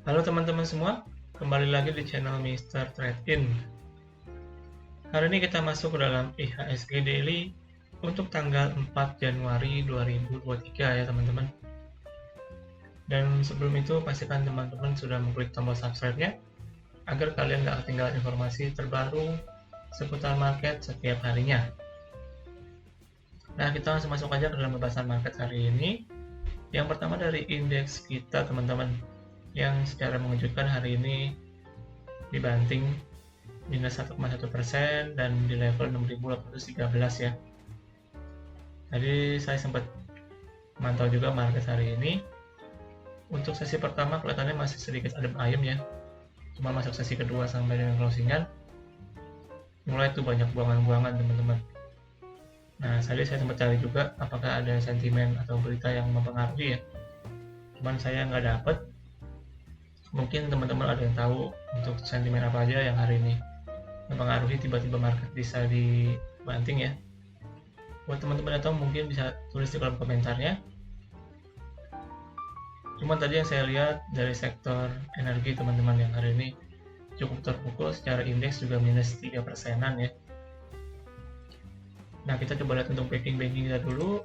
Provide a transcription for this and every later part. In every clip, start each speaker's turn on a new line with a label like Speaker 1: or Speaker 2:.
Speaker 1: Halo teman-teman semua, kembali lagi di channel Mr. Trade-in. Hari ini kita masuk ke dalam IHSG Daily untuk tanggal 4 Januari 2023 ya teman-teman. Dan sebelum itu pastikan teman-teman sudah mengklik tombol subscribe-nya agar kalian gak ketinggalan informasi terbaru seputar market setiap harinya. Nah, kita langsung masuk aja ke dalam pembahasan market hari ini. Yang pertama dari indeks kita teman-teman, yang secara mengejutkan hari ini dibanting minus 1,1% dan di level 6.813 ya. Tadi saya sempat memantau juga market hari ini. Untuk sesi pertama kelihatannya masih sedikit adem ayem ya. Cuma masuk sesi kedua sampai dengan closingan mulai tuh banyak buangan-buangan teman-teman. Nah, saya sempat cari juga apakah ada sentimen atau berita yang mempengaruhi ya. Cuman saya nggak dapet. Mungkin teman-teman ada yang tahu untuk sentimen apa aja yang hari ini mempengaruhi tiba-tiba market bisa dibanting ya. Buat teman-teman yang tahu mungkin bisa tulis di kolom komentarnya. Cuman tadi yang saya lihat dari sektor energi teman-teman yang hari ini cukup terpukul, secara indeks juga minus 3%-an ya. Nah, kita coba lihat untuk banking kita dulu.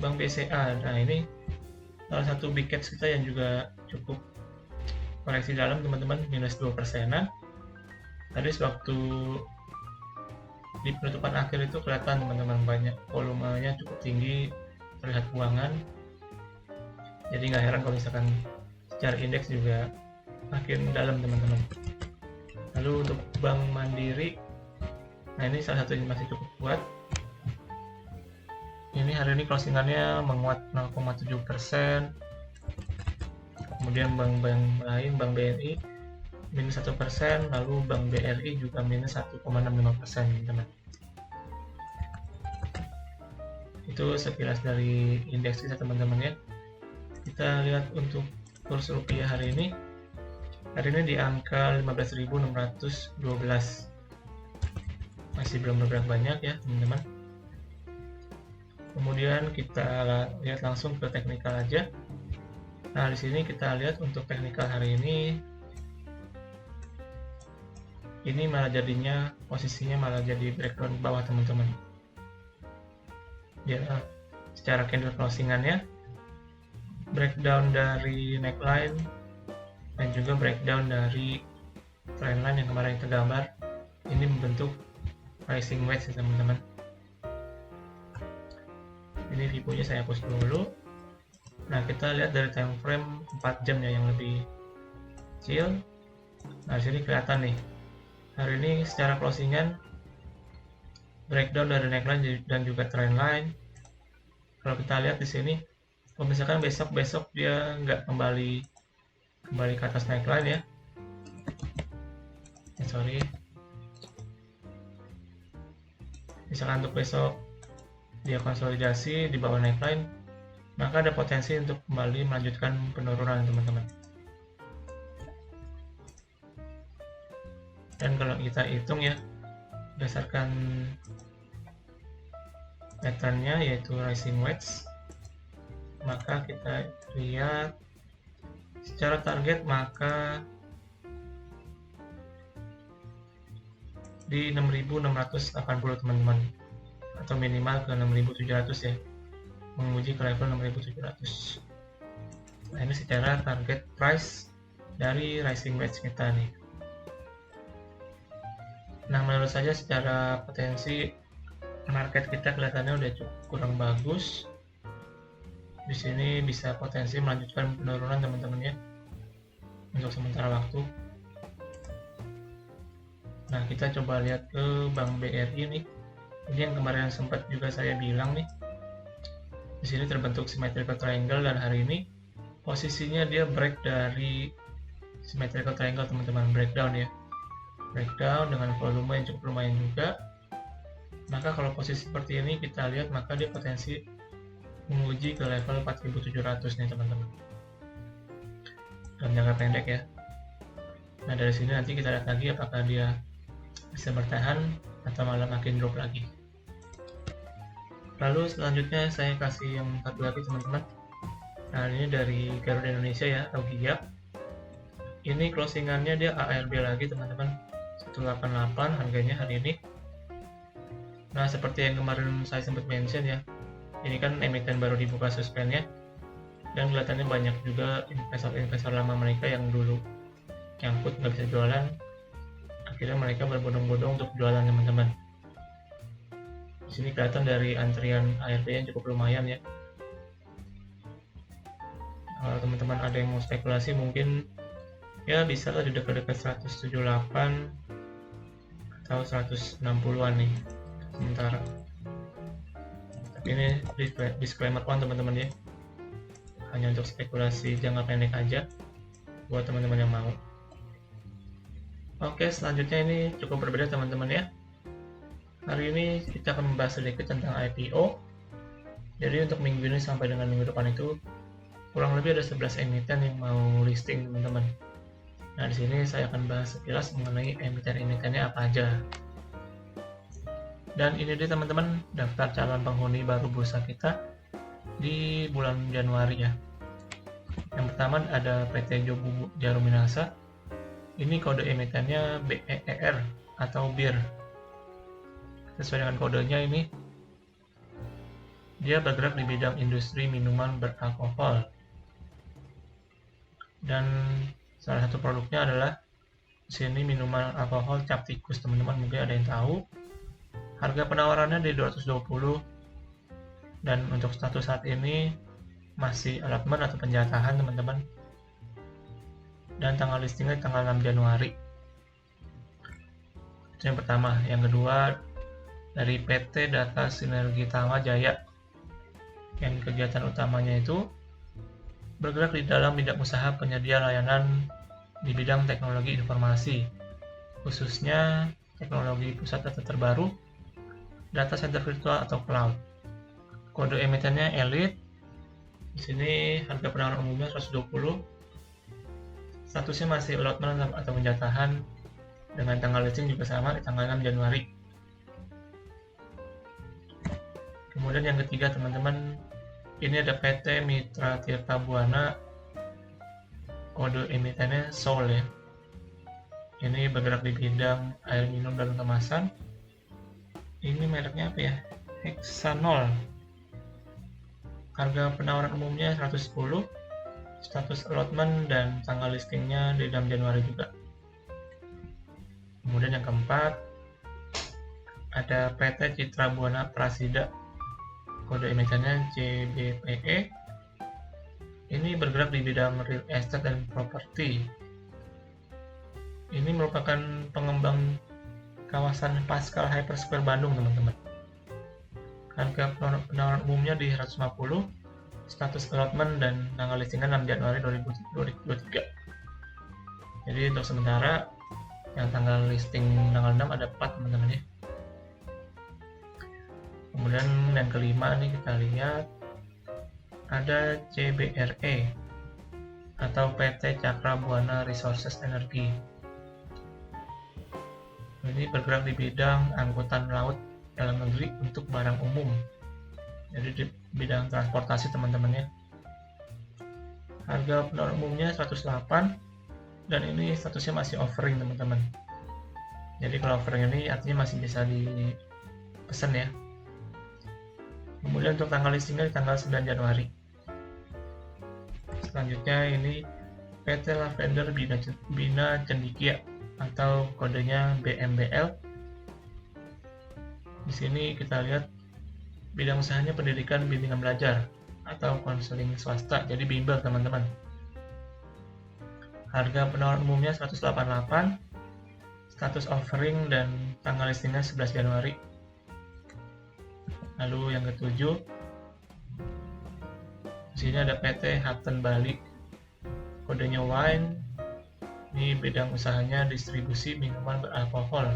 Speaker 1: Bank BCA, nah ini salah satu big caps kita yang juga cukup koreksi dalam teman-teman, minus 2%-an. Tadi sewaktu di penutupan akhir itu kelihatan teman-teman banyak volumenya cukup tinggi, terlihat buangan. Jadi nggak heran kalau misalkan secara indeks juga makin dalam teman-teman. Lalu untuk Bank Mandiri, nah ini salah satu yang masih cukup kuat. Ini hari ini closingannya menguat 0,7%. Kemudian bank-bank lain, Bank BNI minus 1%, lalu Bank BRI juga minus 1,65% teman-teman. Itu sekilas dari indeks kita teman-teman ya. Kita lihat untuk kurs rupiah hari ini di angka 15.612, masih belum bergerak banyak ya teman-teman. Kemudian kita lihat langsung ke teknikal aja. Nah, di sini kita lihat untuk teknikal hari ini malah jadinya posisinya malah jadi breakdown bawah teman-teman. Ya, secara candle closingannya breakdown dari neckline dan juga breakdown dari trendline yang kemarin tergambar ini membentuk rising wedge ya teman-teman. Ini tipunya saya hapus dulu. Nah, kita lihat dari time frame 4 jam ya yang lebih kecil. Nah, di sini kelihatan nih. Hari ini secara closingan breakdown dari neckline dan juga trendline. Kalau kita lihat di sini, kalau misalkan besok dia nggak kembali ke atas neckline ya. Sorry. Misalkan untuk besok dia konsolidasi di bawah neckline, maka ada potensi untuk kembali melanjutkan penurunan teman-teman. Dan kalau kita hitung ya berdasarkan patternnya yaitu rising wedge, maka kita lihat secara target maka di 6.680 teman-teman, atau minimal ke 6.700 ya, menguji ke level 6.700. Nah, ini secara target price dari rising wedge kita nih. Nah, menurut saya secara potensi market kita kelihatannya udah cukup kurang bagus. Di sini bisa potensi melanjutkan penurunan teman-teman ya untuk sementara waktu. Nah, kita coba lihat ke Bank BRI nih. Ini yang kemarin sempat juga saya bilang nih. Di sini terbentuk symmetrical triangle dan hari ini posisinya dia break dari symmetrical triangle teman-teman, breakdown ya. Breakdown dengan volume yang cukup lumayan juga. Maka kalau posisi seperti ini kita lihat maka dia potensi menguji ke level 4.700 nih teman-teman. Dalam jangka pendek ya. Nah, dari sini nanti kita lihat lagi apakah dia bisa bertahan atau malah makin drop lagi. Lalu selanjutnya saya kasih yang satu lagi teman-teman. Nah, ini dari Garuda Indonesia ya, atau GIAP. Ini closingannya dia ARB lagi teman-teman, 188 harganya hari ini. Nah, seperti yang kemarin saya sempat mention ya, ini kan emiten baru dibuka suspennya, dan kelihatannya banyak juga investor-investor lama mereka yang dulu nyangkut nggak bisa jualan, akhirnya mereka berbondong-bondong untuk jualan teman-teman. Di sini kelihatan dari antrian ARB yang cukup lumayan ya. Kalau teman-teman ada yang mau spekulasi mungkin ya bisa lah di dekat-dekat 178 atau 160-an nih sementara. Tapi ini disclaimer teman-teman ya, hanya untuk spekulasi jangka pendek aja buat teman-teman yang mau. Oke, selanjutnya ini cukup berbeda teman-teman ya. Hari ini kita akan membahas sedikit tentang IPO. Jadi untuk minggu ini sampai dengan minggu depan itu kurang lebih ada 11 emiten yang mau listing teman-teman. Nah, di sini saya akan bahas sekilas mengenai emiten-emitennya apa aja. Dan ini dia teman-teman daftar calon penghuni baru bursa kita di bulan Januari ya. Yang pertama ada PT Jobu Jarum Minasa. Ini kode emitennya BEER atau BIR. Sesuai dengan kodenya ini, dia bergerak di bidang industri minuman beralkohol. Dan salah satu produknya adalah di sini minuman alkohol cap tikus teman-teman, mungkin ada yang tahu. Harga penawarannya di 220 dan untuk status saat ini masih allotment atau penjatahan teman-teman. Dan tanggal listingnya tanggal 6 Januari. Itu yang pertama. Yang kedua dari PT Data Sinergi Tama Jaya, yang kegiatan utamanya itu bergerak di dalam bidang usaha penyedia layanan di bidang teknologi informasi, khususnya teknologi pusat data terbaru, data center virtual atau cloud. Kode emitennya Elite. Di sini harga penawaran umumnya 120. Statusnya masih allotment atau penjatahan, dengan tanggal listing juga sama di tanggal 6 Januari. Kemudian yang ketiga teman-teman, ini ada PT Mitra Tirta Buana, kode emitennya Soul ya. Ini bergerak di bidang air minum dalam kemasan. Ini mereknya apa ya? Hexanol. Harga penawaran umumnya 110, status allotment dan tanggal listingnya di 6 Januari juga. Kemudian yang keempat ada PT Citra Buana Prasida, kode emitennya CBPE. Ini bergerak di bidang real estate dan properti. Ini merupakan pengembang kawasan Pascal Hypersquare Bandung teman-teman. Harga penawaran umumnya di 150, status allotment dan tanggal listingnya 6 Januari 2023. Jadi untuk sementara yang tanggal listing tanggal 6 ada 4 teman-teman ya. Kemudian yang kelima nih kita lihat ada CBRE atau PT Cakra Buana Resources Energy. Ini bergerak di bidang angkutan laut dalam negeri untuk barang umum. Jadi di bidang transportasi teman-teman ya. Harga penawaran umumnya 108 dan ini statusnya masih offering teman-teman. Jadi kalau offering ini artinya masih bisa dipesan ya. Kemudian untuk tanggal listingnya di tanggal 9 Januari. Selanjutnya ini PT Lavender Bina Cendikia atau kodenya BMBL. Di sini kita lihat bidang usahanya pendidikan bimbingan belajar atau konseling swasta, jadi bimbel teman-teman. Harga penawaran umumnya 188, status offering dan tanggal listingnya 11 Januari. Lalu yang ketujuh, di sini ada PT Hutton Bali, kodenya Wine. Ini bidang usahanya distribusi minuman beralkohol.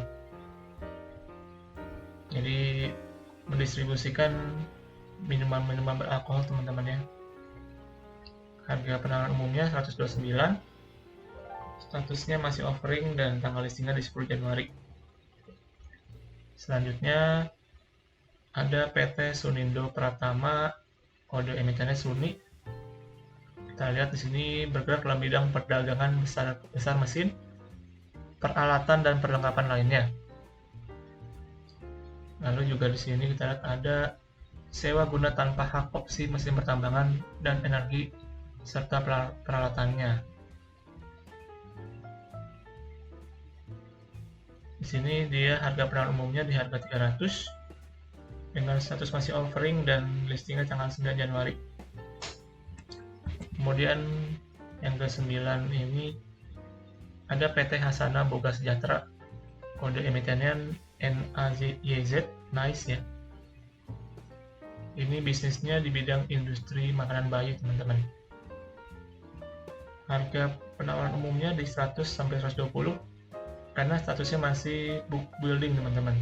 Speaker 1: Jadi mendistribusikan minuman-minuman beralkohol teman-teman ya. Harga penawaran umumnya 129, statusnya masih offering dan tanggal listingnya di 10 Januari. Selanjutnya ada PT Sunindo Pratama, kode emitennya Suni. Kita lihat di sini bergerak dalam bidang perdagangan besar mesin, peralatan dan perlengkapan lainnya. Lalu juga di sini kita lihat ada sewa guna tanpa hak opsi mesin pertambangan dan energi serta peralatannya. Di sini dia harga penawaran umumnya di harga 300 dengan status masih offering dan listingnya tanggal 9 Januari. Kemudian yang ke-9 ini ada PT Hasana Boga Sejahtera, kode emitennya NAYZ, nice ya. Ini bisnisnya di bidang industri makanan bayi, teman-teman. Harga penawaran umumnya di 100 sampai 120 karena statusnya masih book building, teman-teman.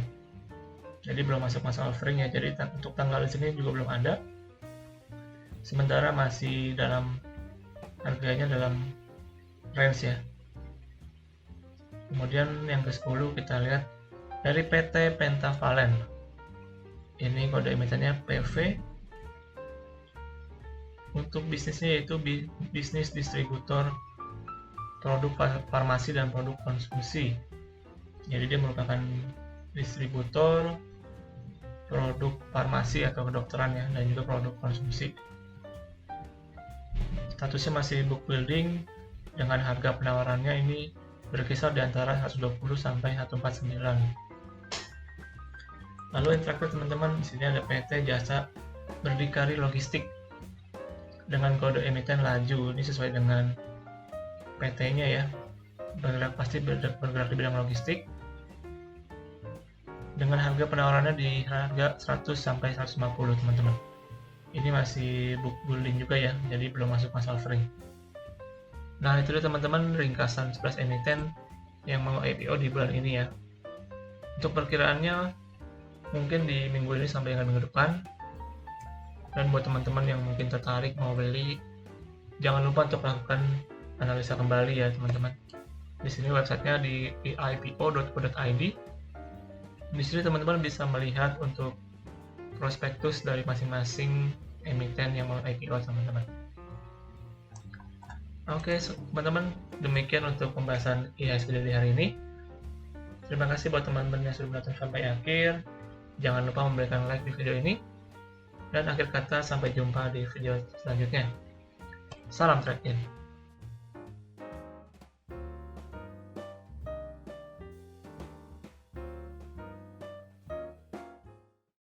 Speaker 1: Jadi belum masuk masa offering ya. Jadi untuk tanggal di sini juga belum ada. Sementara masih harganya dalam range ya. Kemudian yang ke-10 kita lihat dari PT Pentavalent. Ini kode emitennya PV. Untuk bisnisnya yaitu bisnis distributor produk farmasi dan produk konsumsi. Jadi dia merupakan distributor produk farmasi atau kedokteran ya, dan juga produk konsumsi. Statusnya masih book building dengan harga penawarannya ini berkisar di antara 120 sampai 149. Lalu yang terakhir teman-teman, di sini ada PT Jasa Berdikari Logistik dengan kode emiten laju. Ini sesuai dengan PT-nya ya. Pasti bergerak di bidang logistik. Dengan harga penawarannya di harga 100 sampai 150, teman-teman. Ini masih book building juga ya, jadi belum masuk masa offering. Nah, itu dia teman-teman ringkasan 11 emiten yang mau IPO di bulan ini ya. Untuk perkiraannya mungkin di minggu ini sampai dengan minggu depan. Dan buat teman-teman yang mungkin tertarik mau beli, jangan lupa untuk melakukan analisa kembali ya, teman-teman. Di sini websitenya di ipo.co.id. Di sini teman-teman bisa melihat untuk prospektus dari masing-masing emiten yang mau IPO, teman-teman. Oke, teman-teman, demikian untuk pembahasan IHSG dari hari ini. Terima kasih buat teman-teman yang sudah menonton sampai akhir. Jangan lupa memberikan like di video ini. Dan akhir kata, sampai jumpa di video selanjutnya. Salam trade-in.